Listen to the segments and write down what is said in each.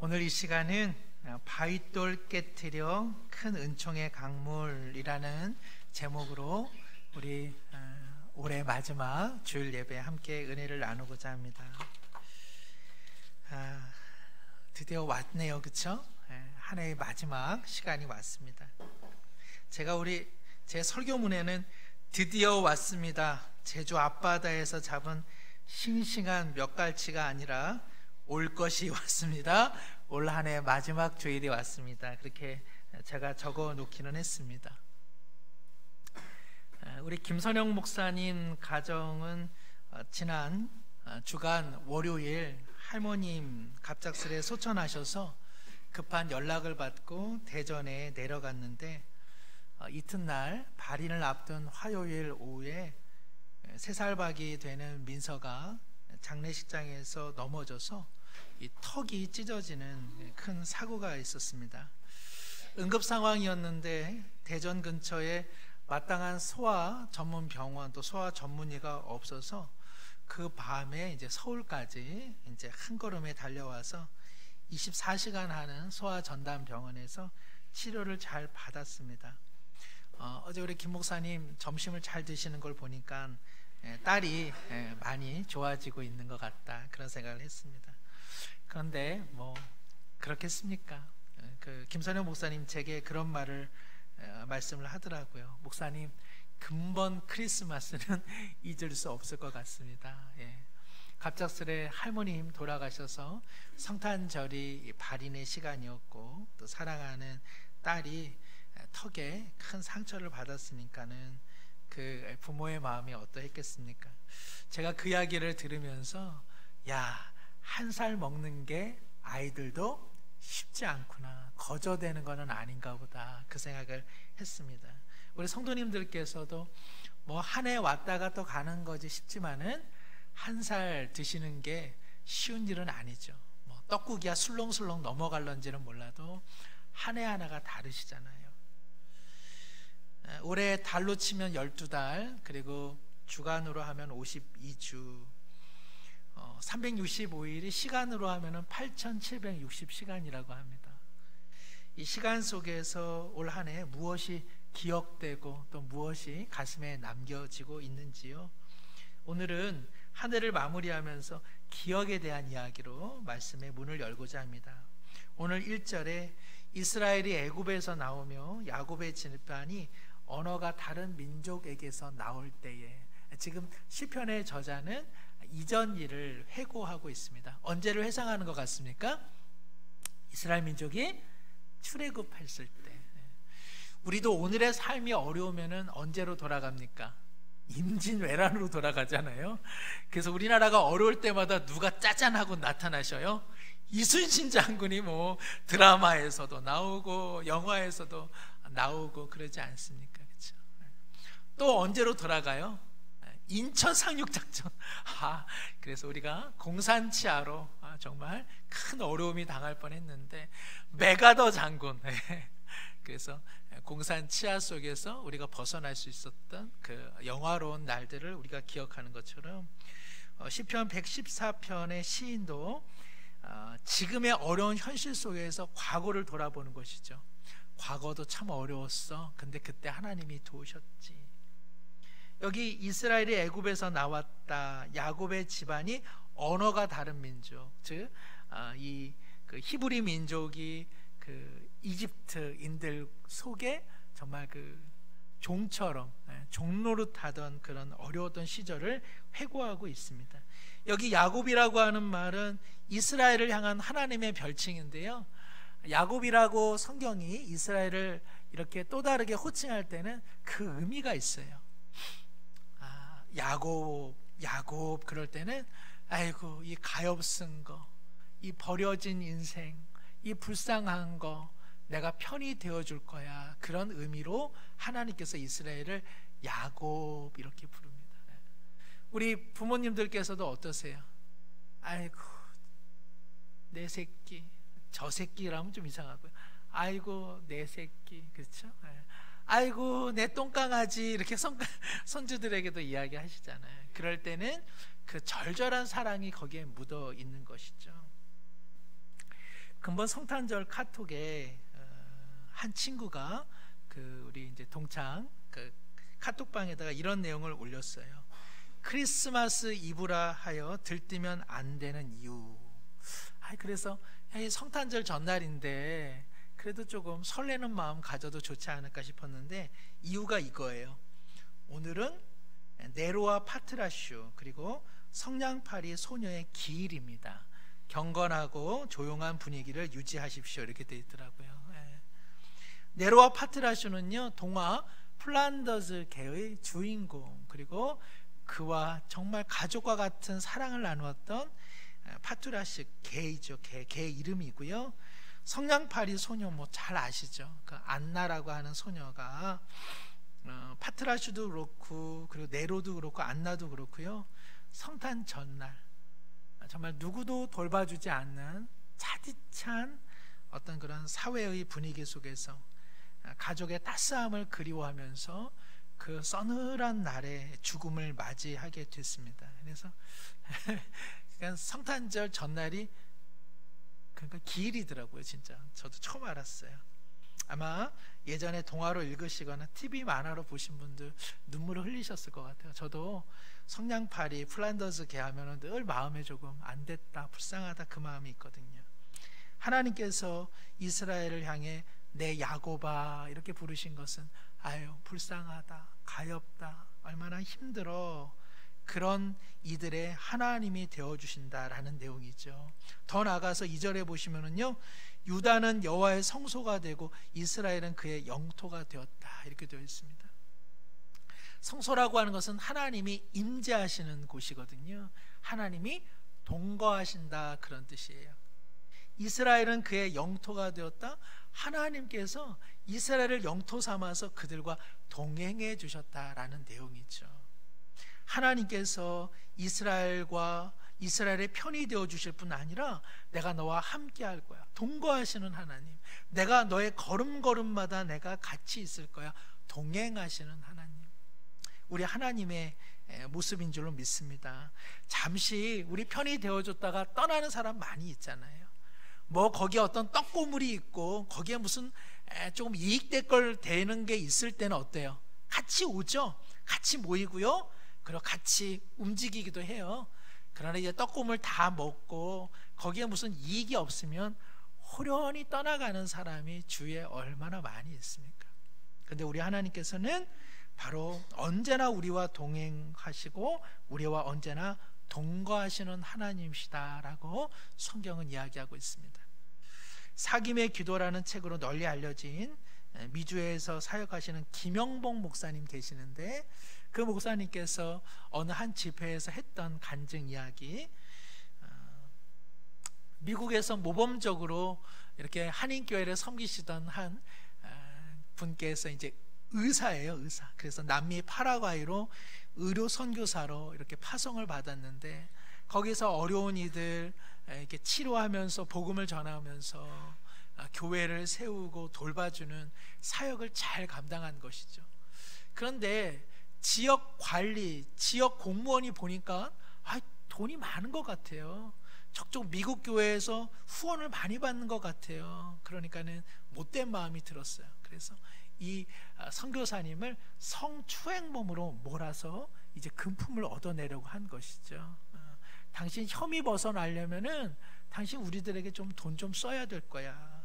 오늘 이 시간은 바윗돌 깨트려 큰 은총의 강물이라는 제목으로 우리 올해 마지막 주일 예배 함께 은혜를 나누고자 합니다. 드디어 왔네요, 그렇죠? 한 해의 마지막 시간이 왔습니다. 제 설교문에는 드디어 왔습니다, 제주 앞바다에서 잡은 싱싱한 몇 갈치가 아니라 올 것이 왔습니다, 올 한 해 마지막 주일이 왔습니다, 그렇게 제가 적어 놓기는 했습니다. 우리 김선영 목사님 가정은 지난 주간 월요일 할머님 갑작스레 소천하셔서 급한 연락을 받고 대전에 내려갔는데, 이튿날 발인을 앞둔 화요일 오후에 3살박이 되는 민서가 장례식장에서 넘어져서 이 턱이 찢어지는 큰 사고가 있었습니다. 응급 상황이었는데 대전 근처에 마땅한 소아 전문 병원 또 소아 전문의가 없어서 그 밤에 이제 서울까지 이제 한 걸음에 달려와서 24시간 하는 소아 전담 병원에서 치료를 잘 받았습니다. 어제 우리 김 목사님 점심을 잘 드시는 걸 보니까 딸이 많이 좋아지고 있는 것 같다, 그런 생각을 했습니다. 그런데 뭐 그렇겠습니까? 그 김선영 목사님 제게 그런 말씀을 하더라고요. 목사님, 금번 크리스마스는 잊을 수 없을 것 같습니다. 갑작스레 할머님 돌아가셔서 성탄절이 발인의 시간이었고 또 사랑하는 딸이 턱에 큰 상처를 받았으니까는 그 부모의 마음이 어떠했겠습니까? 제가 그 이야기를 들으면서 한 살 먹는 게 아이들도 쉽지 않구나, 거저되는 거는 아닌가 보다, 그 생각을 했습니다. 우리 성도님들께서도 뭐 한 해 왔다가 또 가는 거지 싶지만은 한 살 드시는 게 쉬운 일은 아니죠. 뭐 떡국이야 술렁술렁 넘어갈런지는 몰라도 한 해 하나가 다르시잖아요. 올해 달로 치면 12달, 그리고 주간으로 하면 52주, 365일이 시간으로 하면 8760시간이라고 합니다. 이 시간 속에서 올 한 해 무엇이 기억되고 또 무엇이 가슴에 남겨지고 있는지요? 오늘은 한 해를 마무리하면서 기억에 대한 이야기로 말씀의 문을 열고자 합니다. 오늘 1절에 이스라엘이 애굽에서 나오며 야곱의 집안이 언어가 다른 민족에게서 나올 때에, 지금 시편의 저자는 이전 일을 회고하고 있습니다. 언제를 회상하는 것 같습니까? 이스라엘 민족이 출애굽했을 때. 우리도 오늘의 삶이 어려우면은 언제로 돌아갑니까? 임진왜란으로 돌아가잖아요. 그래서 우리나라가 어려울 때마다 누가 짜잔하고 나타나셔요. 이순신 장군이 뭐 드라마에서도 나오고 영화에서도 나오고 그러지 않습니까? 그렇죠? 또 언제로 돌아가요? 인천 상륙작전. 그래서 우리가 공산치하로 정말 큰 어려움이 당할 뻔했는데 메가더 장군, 그래서 공산치하 속에서 우리가 벗어날 수 있었던 그 영화로운 날들을 우리가 기억하는 것처럼 시편 114편의 시인도 지금의 어려운 현실 속에서 과거를 돌아보는 것이죠. 과거도 참 어려웠어, 근데 그때 하나님이 도우셨지. 여기 이스라엘이 애굽에서 나왔다, 야곱의 집안이 언어가 다른 민족, 즉 그 히브리 민족이 그 이집트인들 속에 정말 그 종처럼 종노릇하던 그런 어려웠던 시절을 회고하고 있습니다. 여기 야곱이라고 하는 말은 이스라엘을 향한 하나님의 별칭인데요, 야곱이라고 성경이 이스라엘을 이렇게 또 다르게 호칭할 때는 그 의미가 있어요. 야곱 그럴 때는 아이고 이 가엾은 거, 이 버려진 인생, 이 불쌍한 거 내가 편히 되어줄 거야, 그런 의미로 하나님께서 이스라엘을 야곱 이렇게 부릅니다. 우리 부모님들께서도 어떠세요? 아이고 내 새끼, 저 새끼라면 좀 이상하고요. 아이고 내 새끼, 그렇죠? 아이고 내 똥강아지, 이렇게 손주들에게도 이야기하시잖아요. 그럴 때는 그 절절한 사랑이 거기에 묻어 있는 것이죠. 그 금번 성탄절 카톡에 한 친구가 우리 이제 동창 카톡방에다가 이런 내용을 올렸어요. 크리스마스 이브라 하여 들뜨면 안 되는 이유. 그래서 성탄절 전날인데 그래도 조금 설레는 마음 가져도 좋지 않을까 싶었는데, 이유가 이거예요. 오늘은 네로와 파트라슈 그리고 성냥팔이 소녀의 기일입니다. 경건하고 조용한 분위기를 유지하십시오, 이렇게 되어 있더라고요. 네로와 파트라슈는요, 동화 플란더스 개의 주인공, 그리고 그와 정말 가족과 같은 사랑을 나누었던 파트라슈 개이죠. 개 이름이고요. 성냥팔이 소녀 잘 아시죠? 그 안나라고 하는 소녀가 파트라슈도 그렇고 그리고 네로도 그렇고 안나도 그렇고요, 성탄 전날 정말 누구도 돌봐주지 않는 차디찬 어떤 그런 사회의 분위기 속에서 가족의 따스함을 그리워하면서 그 서늘한 날에 죽음을 맞이하게 됐습니다. 그래서 그러니까 성탄절 전날이 그러니까 기일이더라고요. 진짜 저도 처음 알았어요. 아마 예전에 동화로 읽으시거나 TV 만화로 보신 분들 눈물을 흘리셨을 것 같아요. 저도 성냥팔이 플란더스 개 하면 늘 마음에 조금 안 됐다, 불쌍하다, 그 마음이 있거든요. 하나님께서 이스라엘을 향해 내 야곱아 이렇게 부르신 것은 아유 불쌍하다, 가엾다, 얼마나 힘들어, 그런 이들의 하나님이 되어주신다라는 내용이죠. 더 나아가서 2절에 보시면은요, 유다는 여호와의 성소가 되고 이스라엘은 그의 영토가 되었다, 이렇게 되어 있습니다. 성소라고 하는 것은 하나님이 임재하시는 곳이거든요. 하나님이 동거하신다, 그런 뜻이에요. 이스라엘은 그의 영토가 되었다, 하나님께서 이스라엘을 영토 삼아서 그들과 동행해 주셨다라는 내용이죠. 하나님께서 이스라엘의 편이 되어 주실 뿐 아니라 내가 너와 함께 할 거야, 동거하시는 하나님, 내가 너의 걸음걸음마다 내가 같이 있을 거야, 동행하시는 하나님, 우리 하나님의 모습인 줄로 믿습니다. 잠시 우리 편이 되어줬다가 떠나는 사람 많이 있잖아요. 거기에 어떤 떡고물이 있고 거기에 무슨 조금 이익될 걸 되는 게 있을 때는 어때요? 같이 오죠. 같이 모이고요, 그리고 같이 움직이기도 해요. 그러나 이제 떡고물 다 먹고 거기에 무슨 이익이 없으면 호련히 떠나가는 사람이 주위에 얼마나 많이 있습니까? 그런데 우리 하나님께서는 바로 언제나 우리와 동행하시고 우리와 언제나 동거하시는 하나님이시다라고 성경은 이야기하고 있습니다. 사김의 기도라는 책으로 널리 알려진 미주에서 사역하시는 김영봉 목사님 계시는데, 그 목사님께서 어느 한 집회에서 했던 간증 이야기, 미국에서 모범적으로 이렇게 한인교회를 섬기시던 한 분께서 이제 의사예요, 의사. 그래서 남미 파라과이로 의료 선교사로 이렇게 파송을 받았는데, 거기서 어려운 이들 이렇게 치료하면서 복음을 전하면서 교회를 세우고 돌봐주는 사역을 잘 감당한 것이죠. 그런데 지역 관리, 지역 공무원이 보니까 돈이 많은 것 같아요. 저쪽 미국 교회에서 후원을 많이 받는 것 같아요. 그러니까는 못된 마음이 들었어요. 그래서 이 선교사님을 성추행범으로 몰아서 이제 금품을 얻어내려고 한 것이죠. 당신 혐의 벗어나려면은 당신 우리들에게 좀 돈 좀 써야 될 거야.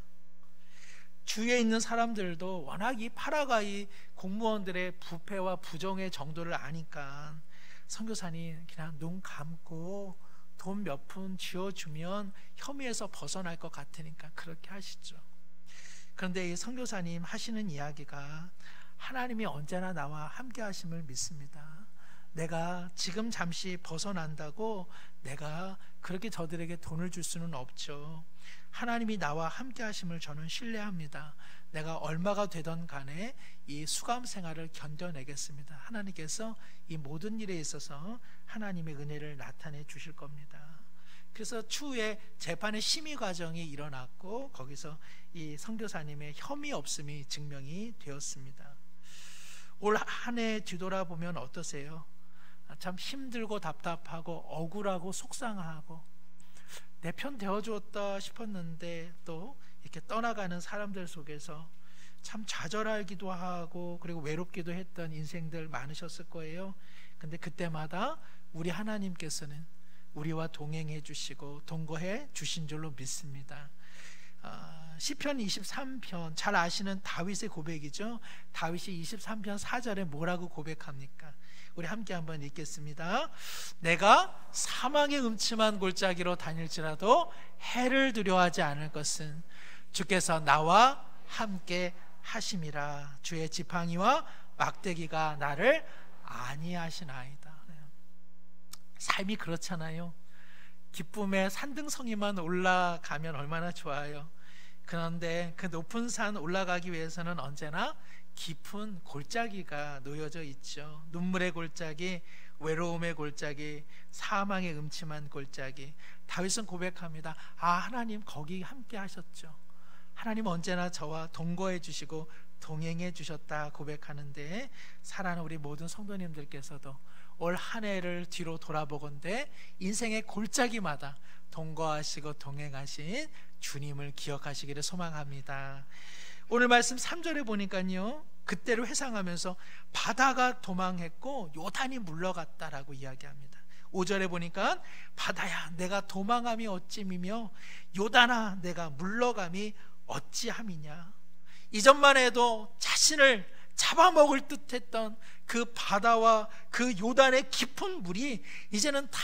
주위에 있는 사람들도 워낙 이 파라과이 공무원들의 부패와 부정의 정도를 아니까 선교사님 그냥 눈 감고 돈 몇 푼 쥐어주면 혐의에서 벗어날 것 같으니까 그렇게 하시죠. 그런데 이 선교사님 하시는 이야기가 하나님이 언제나 나와 함께 하심을 믿습니다. 내가 지금 잠시 벗어난다고 내가 그렇게 저들에게 돈을 줄 수는 없죠. 하나님이 나와 함께 하심을 저는 신뢰합니다. 내가 얼마가 되던 간에 이 수감 생활을 견뎌내겠습니다. 하나님께서 이 모든 일에 있어서 하나님의 은혜를 나타내 주실 겁니다. 그래서 추후에 재판의 심의 과정이 일어났고 거기서 이 선교사님의 혐의 없음이 증명이 되었습니다. 올 한 해 뒤돌아보면 어떠세요? 참 힘들고 답답하고 억울하고 속상하고 내 편 되어주었다 싶었는데 또 이렇게 떠나가는 사람들 속에서 참 좌절하기도 하고 그리고 외롭기도 했던 인생들 많으셨을 거예요. 근데 그때마다 우리 하나님께서는 우리와 동행해 주시고 동거해 주신 줄로 믿습니다. 시편 23편 잘 아시는 다윗의 고백이죠. 다윗이 23편 4절에 뭐라고 고백합니까? 우리 함께 한번 읽겠습니다. 내가 사망의 음침한 골짜기로 다닐지라도 해를 두려워하지 않을 것은 주께서 나와 함께 하심이라. 주의 지팡이와 막대기가 나를 안위하시나이다. 삶이 그렇잖아요. 기쁨의 산등성이만 올라가면 얼마나 좋아요. 그런데 그 높은 산 올라가기 위해서는 언제나 깊은 골짜기가 놓여져 있죠. 눈물의 골짜기, 외로움의 골짜기, 사망의 음침한 골짜기. 다윗은 고백합니다. 하나님 거기 함께 하셨죠. 하나님 언제나 저와 동거해 주시고 동행해 주셨다 고백하는데, 사랑하는 우리 모든 성도님들께서도 올 한 해를 뒤로 돌아보건대 인생의 골짜기마다 동거하시고 동행하신 주님을 기억하시기를 소망합니다. 오늘 말씀 3절에 보니까요, 그때를 회상하면서 바다가 도망했고 요단이 물러갔다라고 이야기합니다. 5절에 보니까 바다야 내가 도망함이 어찌미며 요단아 내가 물러감이 어찌함이냐. 이전만 해도 자신을 잡아먹을 듯했던 그 바다와 그 요단의 깊은 물이 이제는 다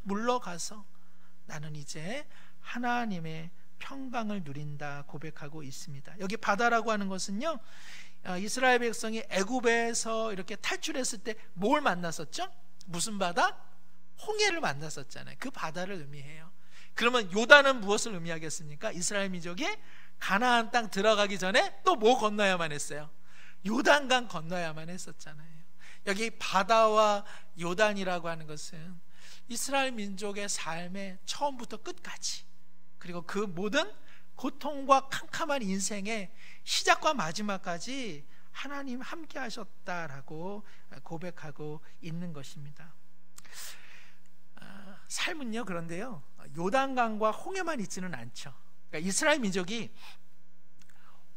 물러가서 나는 이제 하나님의 평강을 누린다 고백하고 있습니다. 여기 바다라고 하는 것은요, 이스라엘 백성이 애굽에서 이렇게 탈출했을 때 뭘 만났었죠? 무슨 바다? 홍해를 만났었잖아요. 그 바다를 의미해요. 그러면 요단은 무엇을 의미하겠습니까? 이스라엘 민족이 가나안 땅 들어가기 전에 또 뭐 건너야만 했어요? 요단강 건너야만 했었잖아요. 여기 바다와 요단이라고 하는 것은 이스라엘 민족의 삶의 처음부터 끝까지, 그리고 그 모든 고통과 캄캄한 인생의 시작과 마지막까지 하나님 함께 하셨다라고 고백하고 있는 것입니다. 삶은요, 그런데요, 요단강과 홍해만 있지는 않죠. 그러니까 이스라엘 민족이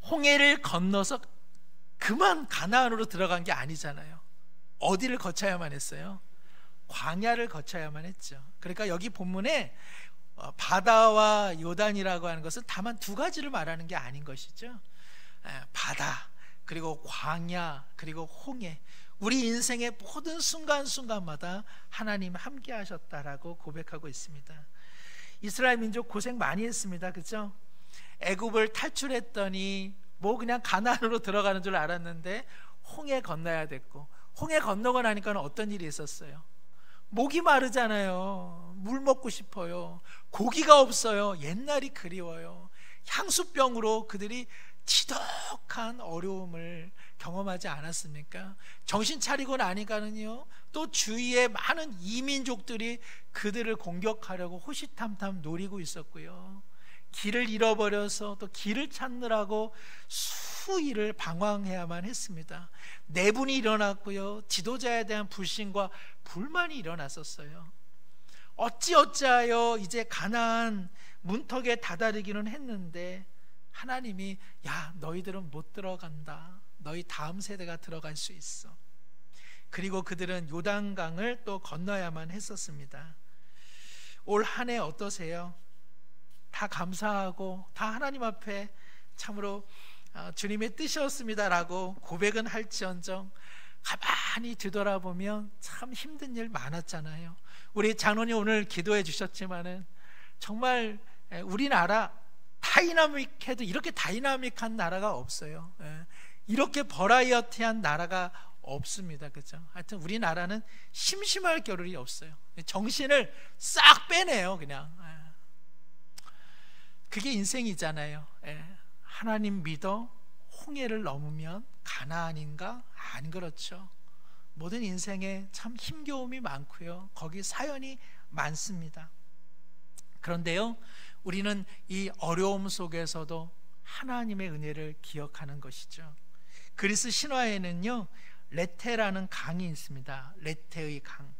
홍해를 건너서 그만 가나안으로 들어간 게 아니잖아요. 어디를 거쳐야만 했어요? 광야를 거쳐야만 했죠. 그러니까 여기 본문에 바다와 요단이라고 하는 것은 다만 두 가지를 말하는 게 아닌 것이죠. 바다, 그리고 광야, 그리고 홍해. 우리 인생의 모든 순간순간마다 하나님 함께 하셨다라고 고백하고 있습니다. 이스라엘 민족 고생 많이 했습니다. 그렇죠? 애굽을 탈출했더니 뭐 그냥 가나안으로 들어가는 줄 알았는데 홍해 건너야 됐고, 홍해 건너고 나니까 어떤 일이 있었어요? 목이 마르잖아요. 물 먹고 싶어요. 고기가 없어요. 옛날이 그리워요. 향수병으로 그들이 지독한 어려움을 경험하지 않았습니까? 정신 차리고 나니까는요, 또 주위에 많은 이민족들이 그들을 공격하려고 호시탐탐 노리고 있었고요, 길을 잃어버려서 또 길을 찾느라고 수일을 방황해야만 했습니다. 내분이 일어났고요, 지도자에 대한 불신과 불만이 일어났었어요. 어찌어찌하여 이제 가나안 문턱에 다다르기는 했는데 하나님이 야 너희들은 못 들어간다, 너희 다음 세대가 들어갈 수 있어. 그리고 그들은 요단강을 또 건너야만 했었습니다. 올 한 해 어떠세요? 다 감사하고 다 하나님 앞에 참으로 주님의 뜻이었습니다라고 고백은 할지언정 가만히 뒤돌아보면 참 힘든 일 많았잖아요. 우리 장로님 오늘 기도해 주셨지만은 정말 우리나라 다이나믹해도 이렇게 다이나믹한 나라가 없어요. 이렇게 버라이어티한 나라가 없습니다. 그렇죠? 하여튼 우리나라는 심심할 겨를이 없어요. 정신을 싹 빼내요. 그냥 그게 인생이잖아요. 하나님 믿어 홍해를 넘으면 가나안인가? 안 그렇죠. 모든 인생에 참 힘겨움이 많고요, 거기 사연이 많습니다. 그런데요, 우리는 이 어려움 속에서도 하나님의 은혜를 기억하는 것이죠. 그리스 신화에는요, 레테라는 강이 있습니다. 레테의 강.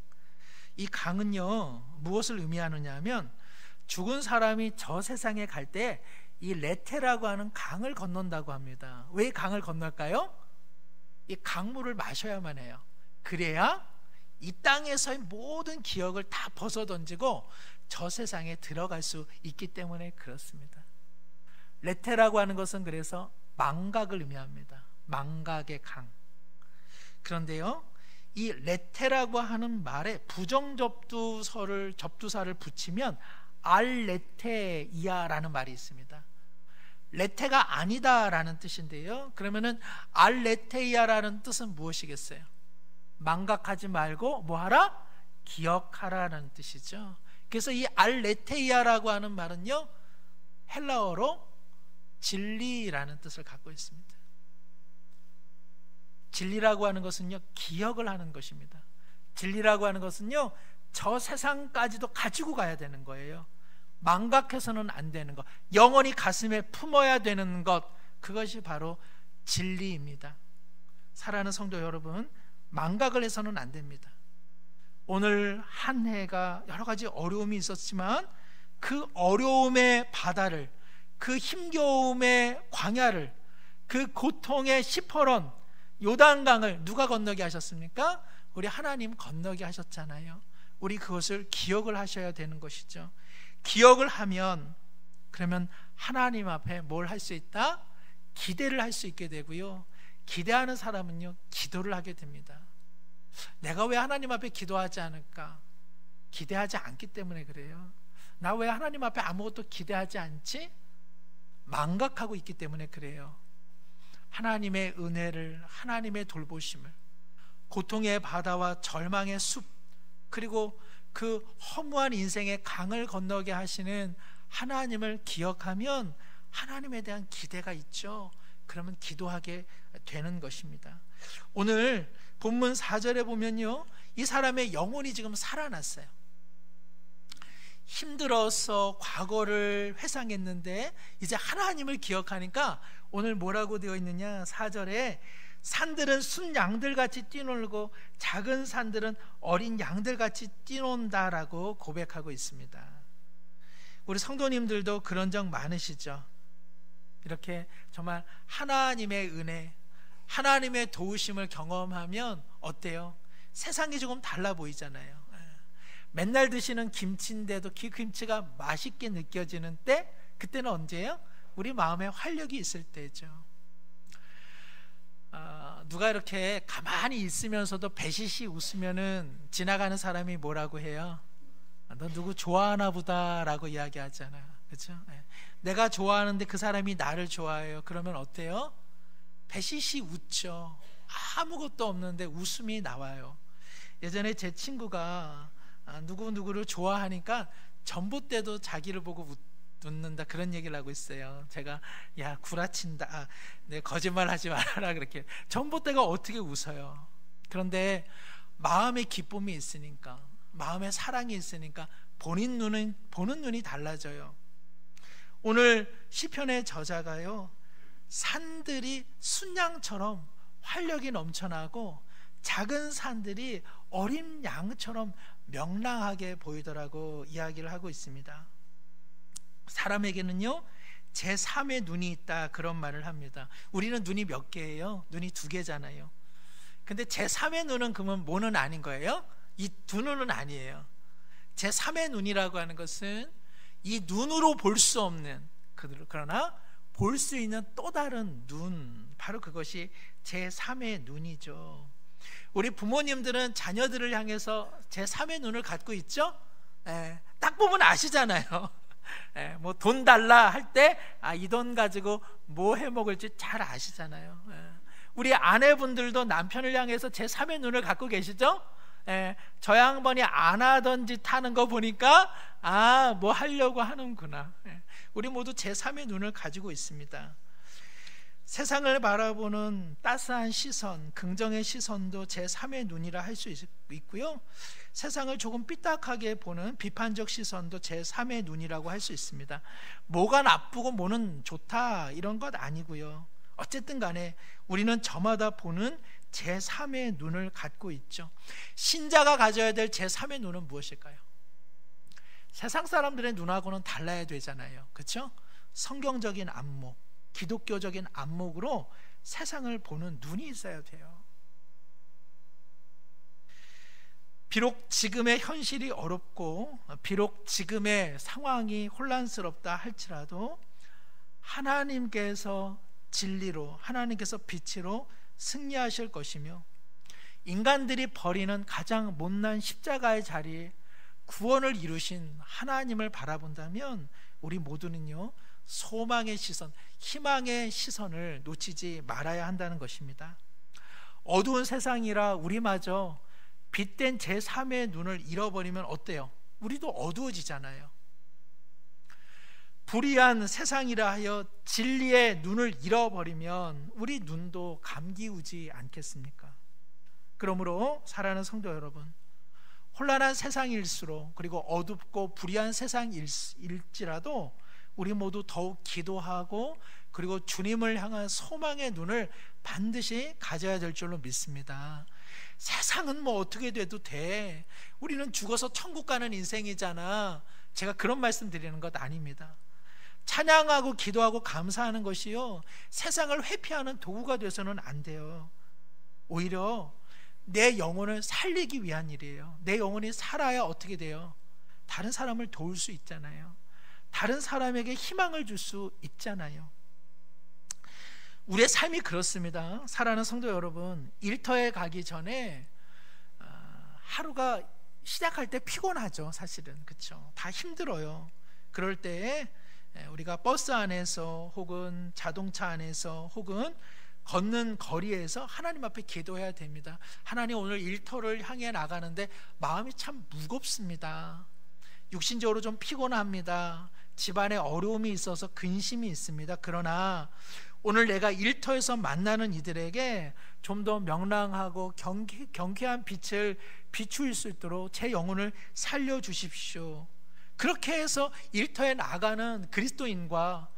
이 강은요 무엇을 의미하느냐 하면 죽은 사람이 저 세상에 갈 때 이 레테라고 하는 강을 건넌다고 합니다. 왜 강을 건널까요? 이 강물을 마셔야만 해요. 그래야 이 땅에서의 모든 기억을 다 벗어던지고 저 세상에 들어갈 수 있기 때문에 그렇습니다. 레테라고 하는 것은 그래서 망각을 의미합니다. 망각의 강. 그런데요, 이 레테라고 하는 말에 부정접두사를 붙이면 알레테이아라는 말이 있습니다. 레테가 아니다라는 뜻인데요, 그러면은 알레테이아라는 뜻은 무엇이겠어요? 망각하지 말고 뭐하라? 기억하라는 뜻이죠. 그래서 이 알레테이아라고 하는 말은요, 헬라어로 진리라는 뜻을 갖고 있습니다. 진리라고 하는 것은요, 기억을 하는 것입니다. 진리라고 하는 것은요, 저 세상까지도 가지고 가야 되는 거예요. 망각해서는 안 되는 것, 영원히 가슴에 품어야 되는 것, 그것이 바로 진리입니다. 사랑하는 성도 여러분, 망각을 해서는 안 됩니다. 오늘 한 해가 여러 가지 어려움이 있었지만 그 어려움의 바다를, 그 힘겨움의 광야를, 그 고통의 시퍼런 요단강을 누가 건너게 하셨습니까? 우리 하나님 건너게 하셨잖아요. 우리 그것을 기억을 하셔야 되는 것이죠. 기억을 하면 그러면 하나님 앞에 뭘 할 수 있다? 기대를 할 수 있게 되고요, 기대하는 사람은요, 기도를 하게 됩니다. 내가 왜 하나님 앞에 기도하지 않을까? 기대하지 않기 때문에 그래요. 나 왜 하나님 앞에 아무것도 기대하지 않지? 망각하고 있기 때문에 그래요. 하나님의 은혜를, 하나님의 돌보심을, 고통의 바다와 절망의 숲, 그리고 그 허무한 인생의 강을 건너게 하시는 하나님을 기억하면 하나님에 대한 기대가 있죠. 그러면 기도하게 되는 것입니다. 오늘 본문 4절에 보면요, 이 사람의 영혼이 지금 살아났어요. 힘들어서 과거를 회상했는데 이제 하나님을 기억하니까 오늘 뭐라고 되어 있느냐, 4절에 산들은 순양들같이 뛰놀고 작은 산들은 어린 양들같이 뛰논다라고 고백하고 있습니다. 우리 성도님들도 그런 적 많으시죠? 이렇게 정말 하나님의 은혜, 하나님의 도우심을 경험하면 어때요? 세상이 조금 달라 보이잖아요. 맨날 드시는 김치인데도 그 김치가 맛있게 느껴지는 때, 그때는 언제예요? 우리 마음에 활력이 있을 때죠. 누가 이렇게 가만히 있으면서도 배시시 웃으면은 지나가는 사람이 뭐라고 해요? 너 누구 좋아하나 보다 라고 이야기하잖아요. 그렇죠? 내가 좋아하는데 그 사람이 나를 좋아해요. 그러면 어때요? 배시시 웃죠. 아무것도 없는데 웃음이 나와요. 예전에 제 친구가 누구누구를 좋아하니까 전봇대도 자기를 보고 웃는다, 그런 얘기를 하고 있어요. 제가 야 구라친다, 내 거짓말 하지 말아라, 그렇게. 전봇대가 어떻게 웃어요? 그런데 마음의 기쁨이 있으니까, 마음의 사랑이 있으니까 보는 눈이 달라져요. 오늘 시편의 저자가요, 산들이 순양처럼 활력이 넘쳐나고 작은 산들이 어린 양처럼 명랑하게 보이더라고 이야기를 하고 있습니다. 사람에게는요, 제3의 눈이 있다, 그런 말을 합니다. 우리는 눈이 몇 개예요? 눈이 2개잖아요. 근데 제3의 눈은 그러면 뭐는 아닌 거예요? 이 두 눈은 아니에요. 제3의 눈이라고 하는 것은 이 눈으로 볼 수 없는, 그러나 볼 수 있는 또 다른 눈, 바로 그것이 제3의 눈이죠. 우리 부모님들은 자녀들을 향해서 제3의 눈을 갖고 있죠? 딱 보면 아시잖아요. 뭐 돈 달라 할 때 이 돈 가지고 뭐 해 먹을지 잘 아시잖아요. 우리 아내분들도 남편을 향해서 제3의 눈을 갖고 계시죠? 저 양반이 안 하던 짓 하는 거 보니까 뭐 하려고 하는구나. 우리 모두 제3의 눈을 가지고 있습니다. 세상을 바라보는 따스한 시선, 긍정의 시선도 제3의 눈이라 할 수 있고요, 세상을 조금 삐딱하게 보는 비판적 시선도 제3의 눈이라고 할 수 있습니다. 뭐가 나쁘고 뭐는 좋다 이런 것 아니고요, 어쨌든 간에 우리는 저마다 보는 제3의 눈을 갖고 있죠. 신자가 가져야 될 제3의 눈은 무엇일까요? 세상 사람들의 눈하고는 달라야 되잖아요. 그렇죠? 성경적인 안목, 기독교적인 안목으로 세상을 보는 눈이 있어야 돼요. 비록 지금의 현실이 어렵고 비록 지금의 상황이 혼란스럽다 할지라도 하나님께서 진리로, 하나님께서 빛으로 승리하실 것이며 인간들이 버리는 가장 못난 십자가의 자리에 구원을 이루신 하나님을 바라본다면 우리 모두는요, 소망의 시선, 희망의 시선을 놓치지 말아야 한다는 것입니다. 어두운 세상이라 우리마저 빛된 제3의 눈을 잃어버리면 어때요? 우리도 어두워지잖아요. 불의한 세상이라 하여 진리의 눈을 잃어버리면 우리 눈도 감기우지 않겠습니까? 그러므로 사랑하는 성도 여러분, 혼란한 세상일수록 그리고 어둡고 불의한 세상일지라도 우리 모두 더욱 기도하고 그리고 주님을 향한 소망의 눈을 반드시 가져야 될 줄로 믿습니다. 세상은 뭐 어떻게 돼도 돼, 우리는 죽어서 천국 가는 인생이잖아, 제가 그런 말씀 드리는 것 아닙니다. 찬양하고 기도하고 감사하는 것이요, 세상을 회피하는 도구가 돼서는 안 돼요. 오히려 내 영혼을 살리기 위한 일이에요. 내 영혼이 살아야 어떻게 돼요? 다른 사람을 도울 수 있잖아요. 다른 사람에게 희망을 줄 수 있잖아요. 우리의 삶이 그렇습니다. 사랑하는 성도 여러분, 일터에 가기 전에 하루가 시작할 때 피곤하죠. 사실은 그렇죠. 다 힘들어요. 그럴 때에 우리가 버스 안에서 혹은 자동차 안에서 혹은 걷는 거리에서 하나님 앞에 기도해야 됩니다. 하나님, 오늘 일터를 향해 나가는데 마음이 참 무겁습니다. 육신적으로 좀 피곤합니다. 집안에 어려움이 있어서 근심이 있습니다. 그러나 오늘 내가 일터에서 만나는 이들에게 좀 더 명랑하고 경쾌한 빛을 비추일 수 있도록 제 영혼을 살려주십시오. 그렇게 해서 일터에 나가는 그리스도인과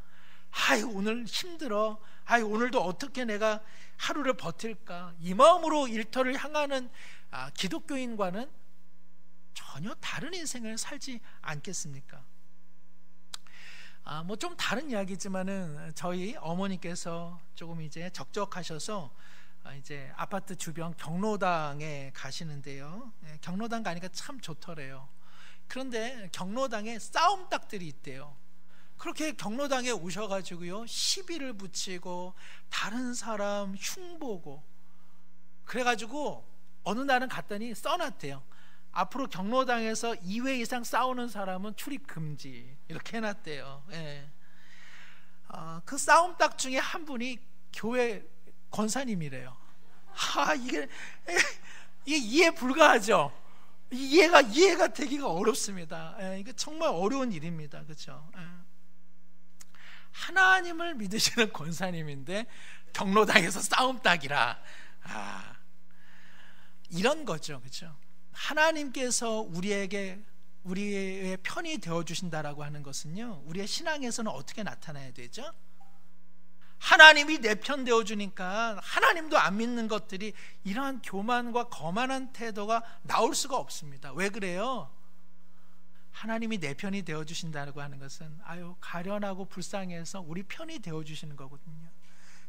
오늘 힘들어, 오늘도 어떻게 내가 하루를 버틸까, 이 마음으로 일터를 향하는 기독교인과는 전혀 다른 인생을 살지 않겠습니까? 뭐 좀 다른 이야기지만은 저희 어머니께서 조금 이제 적적하셔서 이제 아파트 주변 경로당에 가시는데요, 경로당 가니까 참 좋더래요. 그런데 경로당에 싸움닭들이 있대요. 그렇게 경로당에 오셔가지고요, 시비를 붙이고 다른 사람 흉보고, 그래가지고 어느 날은 갔더니 써놨대요. 앞으로 경로당에서 2회 이상 싸우는 사람은 출입 금지, 이렇게 해놨대요. 그 싸움닭 중에 한 분이 교회 권사님이래요. 이게 이해 불가하죠. 이해가 되기가 어렵습니다. 이게 정말 어려운 일입니다. 그렇죠? 하나님을 믿으시는 권사님인데 경로당에서 싸움닭이라, 이런 거죠. 그렇죠? 하나님께서 우리의 편이 되어 주신다라고 하는 것은요, 우리의 신앙에서는 어떻게 나타나야 되죠? 하나님이 내 편 되어 주니까 하나님도 안 믿는 것들이, 이러한 교만과 거만한 태도가 나올 수가 없습니다. 왜 그래요? 하나님이 내 편이 되어 주신다고 하는 것은 가련하고 불쌍해서 우리 편이 되어 주시는 거거든요.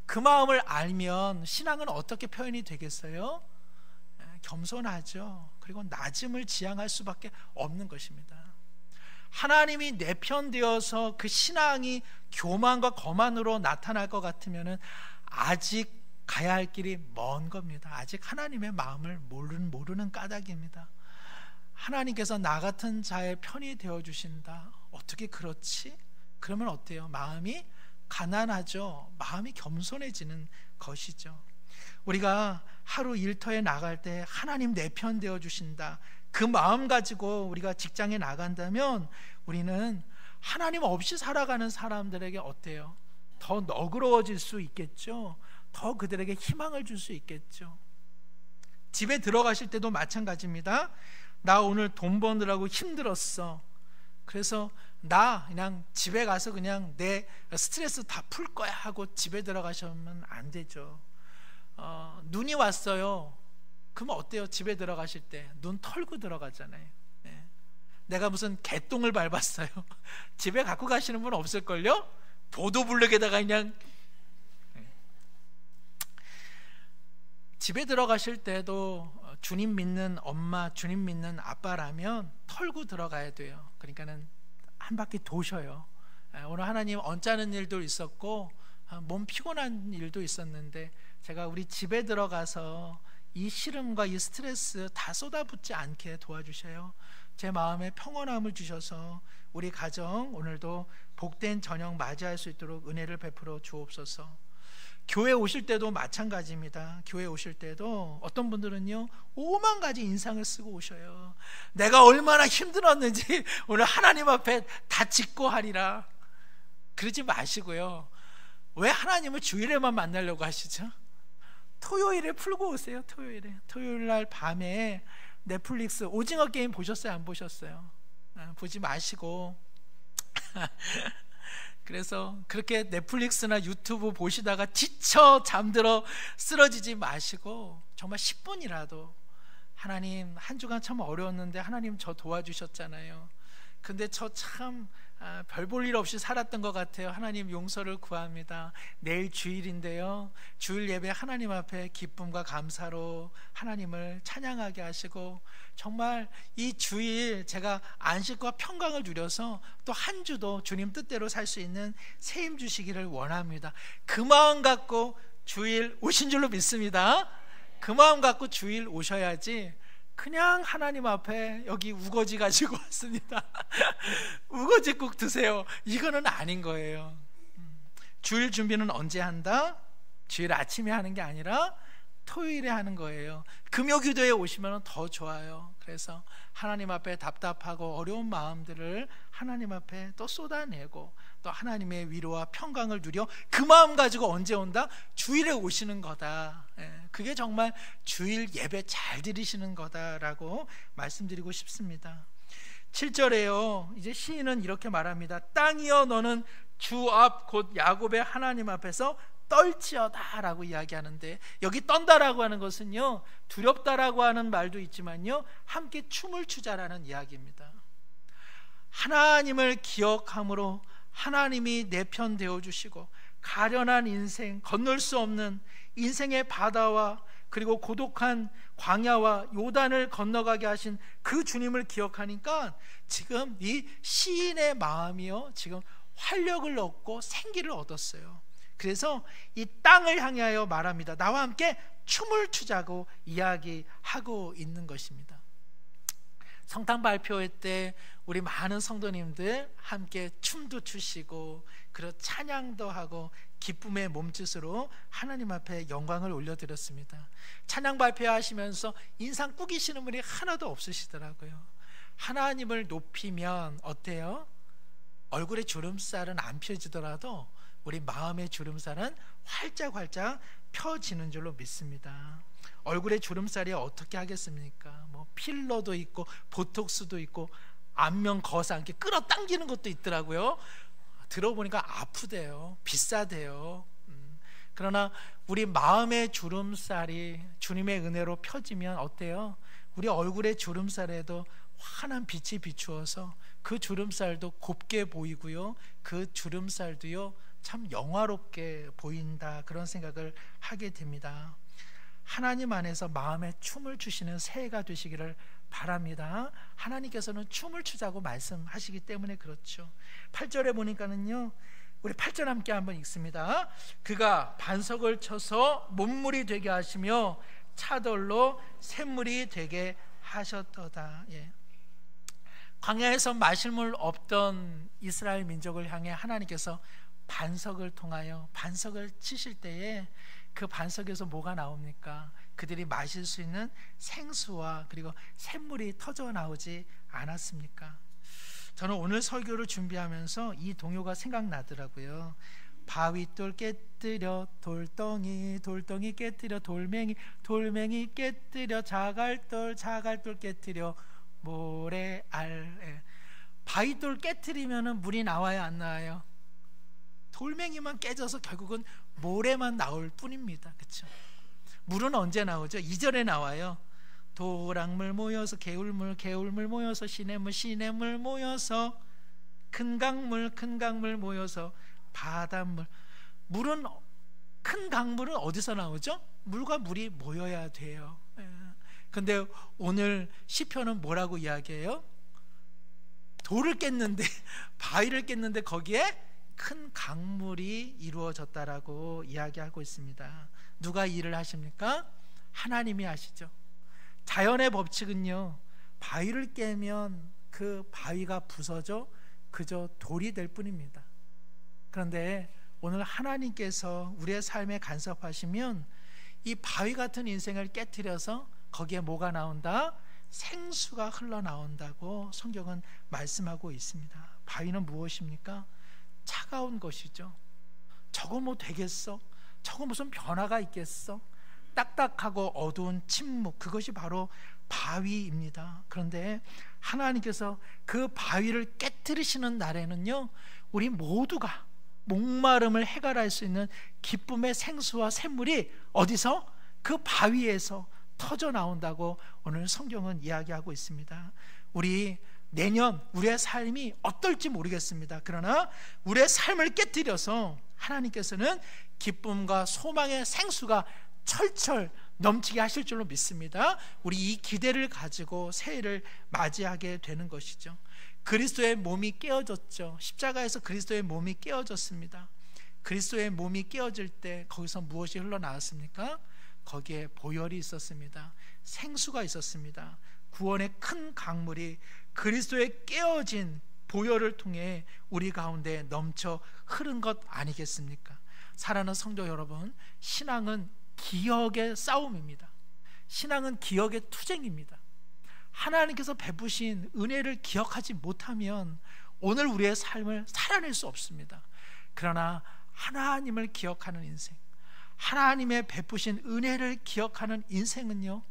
그 마음을 알면 신앙은 어떻게 표현이 되겠어요? 겸손하죠. 그리고 낮음을 지향할 수밖에 없는 것입니다. 하나님이 내 편 되어서 그 신앙이 교만과 거만으로 나타날 것 같으면 아직 가야 할 길이 먼 겁니다. 아직 하나님의 마음을 모르는 까닭입니다. 하나님께서 나 같은 자의 편이 되어주신다. 어떻게 그렇지? 그러면 어때요? 마음이 가난하죠. 마음이 겸손해지는 것이죠. 우리가 하루 일터에 나갈 때 하나님 내 편 되어주신다, 그 마음 가지고 우리가 직장에 나간다면 우리는 하나님 없이 살아가는 사람들에게 어때요? 더 너그러워질 수 있겠죠. 더 그들에게 희망을 줄 수 있겠죠. 집에 들어가실 때도 마찬가지입니다. 나 오늘 돈 버느라고 힘들었어. 그래서 나 그냥 집에 가서 그냥 내 스트레스 다 풀 거야 하고 집에 들어가시면 안 되죠. 눈이 왔어요. 그럼 어때요? 집에 들어가실 때 눈 털고 들어가잖아요. 내가 무슨 개똥을 밟았어요. 집에 갖고 가시는 분 없을걸요? 보도블록에다가 그냥. 집에 들어가실 때도 주님 믿는 엄마, 주님 믿는 아빠라면 털고 들어가야 돼요. 그러니까는 한 바퀴 도셔요. 오늘 하나님 언짢은 일도 있었고 몸 피곤한 일도 있었는데 제가 우리 집에 들어가서 이 시름과 이 스트레스 다 쏟아붓지 않게 도와주셔요. 제 마음에 평온함을 주셔서 우리 가정 오늘도 복된 저녁 맞이할 수 있도록 은혜를 베풀어 주옵소서. 교회 오실 때도 마찬가지입니다. 교회 오실 때도 어떤 분들은요 5만 가지 인상을 쓰고 오셔요. 내가 얼마나 힘들었는지 오늘 하나님 앞에 다 짓고 하리라. 그러지 마시고요. 왜 하나님을 주일에만 만나려고 하시죠? 토요일에 풀고 오세요. 토요일 날 밤에 넷플릭스 오징어 게임 보셨어요? 안 보셨어요? 보지 마시고 그래서 그렇게 넷플릭스나 유튜브 보시다가 지쳐 잠들어 쓰러지지 마시고 정말 10분이라도 하나님, 한 주간 참 어려웠는데 하나님 저 도와주셨잖아요. 근데 저 참 별 볼 일 없이 살았던 것 같아요. 하나님 용서를 구합니다. 내일 주일인데요, 주일 예배 하나님 앞에 기쁨과 감사로 하나님을 찬양하게 하시고 정말 이 주일 제가 안식과 평강을 누려서 또 한 주도 주님 뜻대로 살 수 있는 새 힘 주시기를 원합니다. 그 마음 갖고 주일 오신 줄로 믿습니다. 그 마음 갖고 주일 오셔야지 그냥 하나님 앞에 여기 우거지 가지고 왔습니다. 우거지국 드세요. 이거는 아닌 거예요. 주일 준비는 언제 한다? 주일 아침에 하는 게 아니라 토요일에 하는 거예요. 금요기도에 오시면 더 좋아요. 그래서 하나님 앞에 답답하고 어려운 마음들을 하나님 앞에 또 쏟아내고 또 하나님의 위로와 평강을 누려 그 마음 가지고 언제 온다? 주일에 오시는 거다. 그게 정말 주일 예배 잘 드리시는 거다라고 말씀드리고 싶습니다. 7절에요 이제 시인은 이렇게 말합니다. 땅이여 너는 주 앞 곧 야곱의 하나님 앞에서 떨지어다 라고 이야기하는데, 여기 떤다라고 하는 것은요 두렵다라고 하는 말도 있지만요 함께 춤을 추자라는 이야기입니다. 하나님을 기억함으로 하나님이 내 편 되어주시고 가련한 인생, 건널 수 없는 인생의 바다와 그리고 고독한 광야와 요단을 건너가게 하신 그 주님을 기억하니까 지금 이 시인의 마음이요 지금 활력을 얻고 생기를 얻었어요. 그래서 이 땅을 향하여 말합니다. 나와 함께 춤을 추자고 이야기하고 있는 것입니다. 성탄 발표회 때 우리 많은 성도님들 함께 춤도 추시고 그리고 찬양도 하고 기쁨의 몸짓으로 하나님 앞에 영광을 올려드렸습니다. 찬양 발표하시면서 인상 꾸기시는 분이 하나도 없으시더라고요. 하나님을 높이면 어때요? 얼굴에 주름살은 안 펴지더라도 우리 마음의 주름살은 활짝활짝 펴지는 줄로 믿습니다. 얼굴에 주름살이 어떻게 하겠습니까? 뭐 필러도 있고 보톡스도 있고 안면 거상 이렇게 끌어당기는 것도 있더라고요. 들어보니까 아프대요. 비싸대요. 그러나 우리 마음의 주름살이 주님의 은혜로 펴지면 어때요? 우리 얼굴의 주름살에도 환한 빛이 비추어서 그 주름살도 곱게 보이고요, 그 주름살도요 참 영화롭게 보인다, 그런 생각을 하게 됩니다. 하나님 안에서 마음에 춤을 추시는 새해가 되시기를 바랍니다. 하나님께서는 춤을 추자고 말씀하시기 때문에 그렇죠. 8절에 보니까는요, 우리 8절 함께 한번 읽습니다. 그가 반석을 쳐서 못물이 되게 하시며 차돌로 샘물이 되게 하셨도다. 광야에서 마실 물 없던 이스라엘 민족을 향해 하나님께서 반석을 통하여 반석을 치실 때에 그 반석에서 뭐가 나옵니까? 그들이 마실 수 있는 생수와 그리고 샘물이 터져 나오지 않았습니까? 저는 오늘 설교를 준비하면서 이 동요가 생각나더라고요. 바위돌 깨뜨려 돌덩이, 돌덩이 깨뜨려 돌멩이, 돌멩이 깨뜨려 자갈돌, 자갈돌 깨뜨려 모래알. 바위돌 깨뜨리면 물이 나와요, 안 나와요? 돌멩이만 깨져서 결국은 모래만 나올 뿐입니다. 그렇죠? 물은 언제 나오죠? 2절에 나와요. 도랑물 모여서 개울물, 개울물 모여서 시냇물, 시냇물 모여서 큰 강물, 큰 강물 모여서 바닷물. 물은, 큰 강물은 어디서 나오죠? 물과 물이 모여야 돼요. 근데 오늘 시편은 뭐라고 이야기해요? 돌을 깼는데, 바위를 깼는데 거기에 큰 강물이 이루어졌다라고 이야기하고 있습니다. 누가 일을 하십니까? 하나님이 하시죠. 자연의 법칙은요, 바위를 깨면 그 바위가 부서져 그저 돌이 될 뿐입니다. 그런데 오늘 하나님께서 우리의 삶에 간섭하시면 이 바위 같은 인생을 깨트려서 거기에 뭐가 나온다? 생수가 흘러나온다고 성경은 말씀하고 있습니다. 바위는 무엇입니까? 차가운 것이죠. 저거 뭐 되겠어? 저거 무슨 변화가 있겠어? 딱딱하고 어두운 침묵, 그것이 바로 바위입니다. 그런데 하나님께서 그 바위를 깨뜨리시는 날에는요, 우리 모두가 목마름을 해결할 수 있는 기쁨의 생수와 샘물이 어디서? 그 바위에서 터져 나온다고 오늘 성경은 이야기하고 있습니다. 우리 내년 우리의 삶이 어떨지 모르겠습니다. 그러나 우리의 삶을 깨뜨려서 하나님께서는 기쁨과 소망의 생수가 철철 넘치게 하실 줄로 믿습니다. 우리 이 기대를 가지고 새해를 맞이하게 되는 것이죠. 그리스도의 몸이 깨어졌죠. 십자가에서 그리스도의 몸이 깨어졌습니다. 그리스도의 몸이 깨어질 때 거기서 무엇이 흘러나왔습니까? 거기에 보혈이 있었습니다. 생수가 있었습니다. 구원의 큰 강물이 그리스도의 깨어진 보혈을 통해 우리 가운데 넘쳐 흐른 것 아니겠습니까? 사랑하는 성도 여러분, 신앙은 기억의 싸움입니다. 신앙은 기억의 투쟁입니다. 하나님께서 베푸신 은혜를 기억하지 못하면 오늘 우리의 삶을 살아낼 수 없습니다. 그러나 하나님을 기억하는 인생, 하나님의 베푸신 은혜를 기억하는 인생은요,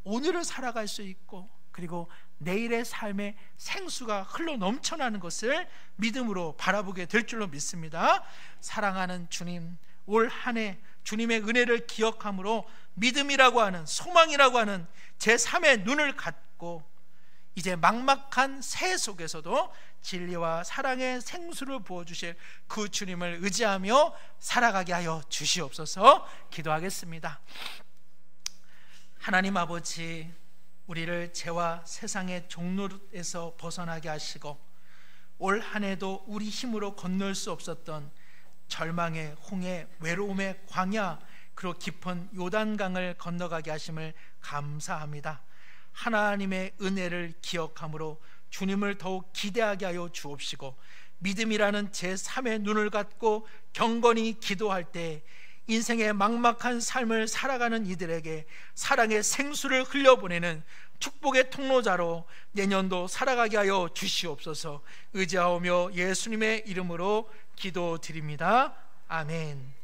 오늘을 살아갈 수 있고 그리고 내일의 삶의 생수가 흘러 넘쳐나는 것을 믿음으로 바라보게 될 줄로 믿습니다. 사랑하는 주님, 올 한 해 주님의 은혜를 기억함으로 믿음이라고 하는, 소망이라고 하는 제3의 눈을 갖고 이제 막막한 새해 속에서도 진리와 사랑의 생수를 부어주실 그 주님을 의지하며 살아가게 하여 주시옵소서. 기도하겠습니다. 하나님 아버지, 우리를 죄와 세상의 종로에서 벗어나게 하시고 올 한 해도 우리 힘으로 건널 수 없었던 절망의 홍해, 외로움의 광야, 그리고 깊은 요단강을 건너가게 하심을 감사합니다. 하나님의 은혜를 기억함으로 주님을 더욱 기대하게 하여 주옵시고, 믿음이라는 제3의 눈을 갖고 경건히 기도할 때 인생의 막막한 삶을 살아가는 이들에게 사랑의 생수를 흘려보내는 축복의 통로자로 내년도 살아가게 하여 주시옵소서. 의지하오며 예수님의 이름으로 기도드립니다. 아멘.